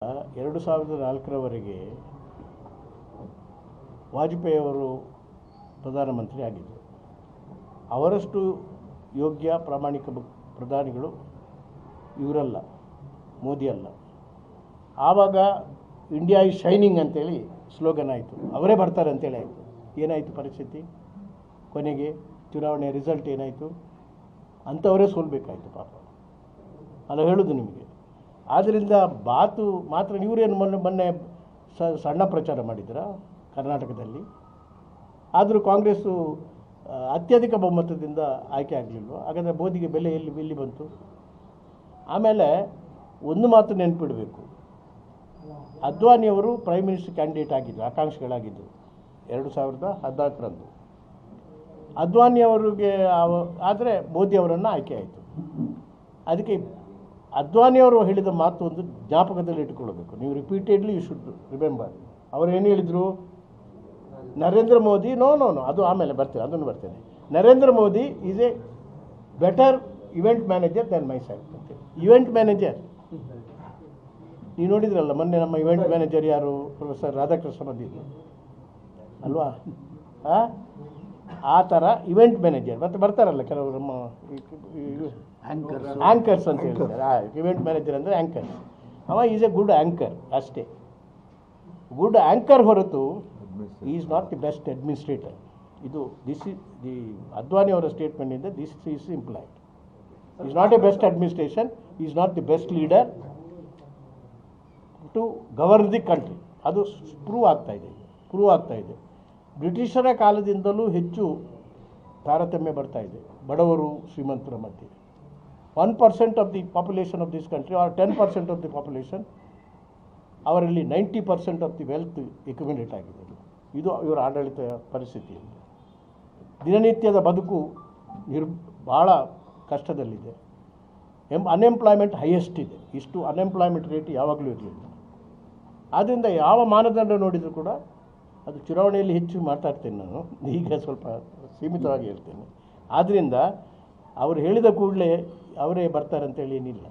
2004ರವರೆಗೆ ವಾಜಪೇಯಿಯವರು ಪ್ರಧಾನಮಂತ್ರಿ ಆಗಿದ್ದರು. ಅವರಷ್ಟು ಯೋಗ್ಯ ಪ್ರಾಮಾಣಿಕ ಪ್ರಧಾನಿಗಳು ಇವರಲ್ಲ, ಮೋದಿ ಅಲ್ಲ. ಆವಾಗ ಇಂಡಿಯಾ ಈಸ್ ಶೈನಿಂಗ್ ಅಂತೇಳಿ ಸ್ಲೋಗನ್ ಆಯಿತು, ಅವರೇ ಬರ್ತಾರೆ ಅಂತೇಳಿ ಆಯಿತು. ಏನಾಯಿತು ಪರಿಸ್ಥಿತಿ? ಕೊನೆಗೆ ಚುನಾವಣೆ ರಿಸಲ್ಟ್ ಏನಾಯಿತು? ಅಂಥವರೇ ಸೋಲ್ಬೇಕಾಯಿತು ಪಾಪ. ಅಲ್ಲ ಹೇಳೋದು ನಿಮಗೆ. ಆದ್ದರಿಂದ ಮಾತ್ರ ಇವರೇನು ಮೊನ್ನೆ ಸಣ್ಣ ಪ್ರಚಾರ ಮಾಡಿದ್ರ ಕರ್ನಾಟಕದಲ್ಲಿ. ಆದರೂ ಕಾಂಗ್ರೆಸ್ಸು ಅತ್ಯಧಿಕ ಬಹುಮತದಿಂದ ಆಯ್ಕೆ ಆಗಲಿಲ್ಲ. ಹಾಗಾದರೆ ಮೋದಿಗೆ ಬೆಲೆ ಎಲ್ಲಿ ಬಂತು? ಆಮೇಲೆ ಒಂದು ಮಾತು ನೆನಪಿಡಬೇಕು, ಅದ್ವಾನಿಯವರು ಪ್ರೈಮ್ ಮಿನಿಸ್ಟರ್ ಕ್ಯಾಂಡಿಡೇಟ್ ಆಗಿದ್ದರು, ಆಕಾಂಕ್ಷಿಗಳಾಗಿದ್ದರು 2014ರಂದು. ಅದ್ವಾನಿಯವರಿಗೆ ಆದರೆ ಮೋದಿಯವರನ್ನು ಆಯ್ಕೆ ಆಯಿತು. ಅದಕ್ಕೆ ಅದ್ವಾನಿಯವರು ಹೇಳಿದ ಮಾತು ಒಂದು ಜ್ಞಾಪಕದಲ್ಲಿ ಇಟ್ಟುಕೊಳ್ಳಬೇಕು. ನೀವು ರಿಪೀಟೆಡ್ಲಿ ಯು ಶುಡ್ ರಿಮೆಂಬರ್. ಅವರು ಏನು ಹೇಳಿದರು? ನರೇಂದ್ರ ಮೋದಿ ನೋ ಅದು ಆಮೇಲೆ ಬರ್ತೇನೆ, ಅದನ್ನು ಬರ್ತೇನೆ. Narendra Modi is A better event manager than my self ಅಂತೇಳಿ. ಇವೆಂಟ್ ಮ್ಯಾನೇಜರ್ ನೀವು ನೋಡಿದ್ರಲ್ಲ ಮೊನ್ನೆ ನಮ್ಮ ಇವೆಂಟ್ ಮ್ಯಾನೇಜರ್ ಯಾರು? ಪ್ರೊಫೆಸರ್ ರಾಧಾಕೃಷ್ಣ ಬಂದಿದ್ದು ಅಲ್ವಾ? ಆ ಥರ ಇವೆಂಟ್ ಮ್ಯಾನೇಜರ್ ಮತ್ತು ಬರ್ತಾರಲ್ಲ ಕೆಲವರು ನಮ್ಮ ಆ್ಯಂಕರ್ಸ್ ಅಂತ ಹೇಳ್ತಾರೆ. ಇವೆಂಟ್ ಮ್ಯಾನೇಜರ್ ಅಂದರೆ ಆ್ಯಂಕರ್ಸ್. ಅವ ಈಸ್ ಎ ಗುಡ್ ಆ್ಯಂಕರ್ ಅಷ್ಟೇ. ಗುಡ್ ಆ್ಯಂಕರ್ ಹೊರತು is not the best administrator. This is the ಅದ್ವಾನಿಯವರ ಸ್ಟೇಟ್ಮೆಂಟಿಂದ this is implied. Is not a best administration, is not the best leader to govern the country. ಅದು prove ಆಗ್ತಾ ಇದೆ. ಬ್ರಿಟಿಷರ ಕಾಲದಿಂದಲೂ ಹೆಚ್ಚು ತಾರತಮ್ಯ ಬರ್ತಾ ಇದೆ ಬಡವರು ಶ್ರೀಮಂತರ ಮಧ್ಯೆ. 1% of the population of this country are 10% of the population, ಅವರಲ್ಲಿ 90% ಆಫ್ ದಿ ವೆಲ್ತ್ ಎಕ್ಯುಮಿಲೇಟ್ ಆಗಿದೆ. ಇದು ಇವರ ಆಡಳಿತ ಪರಿಸ್ಥಿತಿ. ದಿನನಿತ್ಯದ ಬದುಕು ಭಾಳ ಕಷ್ಟದಲ್ಲಿದೆ. ಅನ್ಎಂಪ್ಲಾಯ್ಮೆಂಟ್ ಹೈಯೆಸ್ಟ್ ಇದೆ. ಇಷ್ಟು ಅನ್ಎಂಪ್ಲಾಯ್ಮೆಂಟ್ ರೇಟ್ ಯಾವಾಗಲೂ ಇರಲಿಲ್ಲ. ಆದ್ದರಿಂದ ಯಾವ ಮಾನದಂಡ ನೋಡಿದರೂ ಕೂಡ ಅದು ಚುನಾವಣೆಯಲ್ಲಿ ಹೆಚ್ಚು ಮಾತಾಡ್ತೇನೆ ನಾನು, ಈಗ ಸ್ವಲ್ಪ ಸೀಮಿತವಾಗಿ ಹೇಳ್ತೇನೆ. ಆದ್ದರಿಂದ ಅವರು ಹೇಳಿದ ಕೂಡಲೇ ಅವರೇ ಬರ್ತಾರೆ ಅಂತೇಳಿ ಏನಿಲ್ಲ.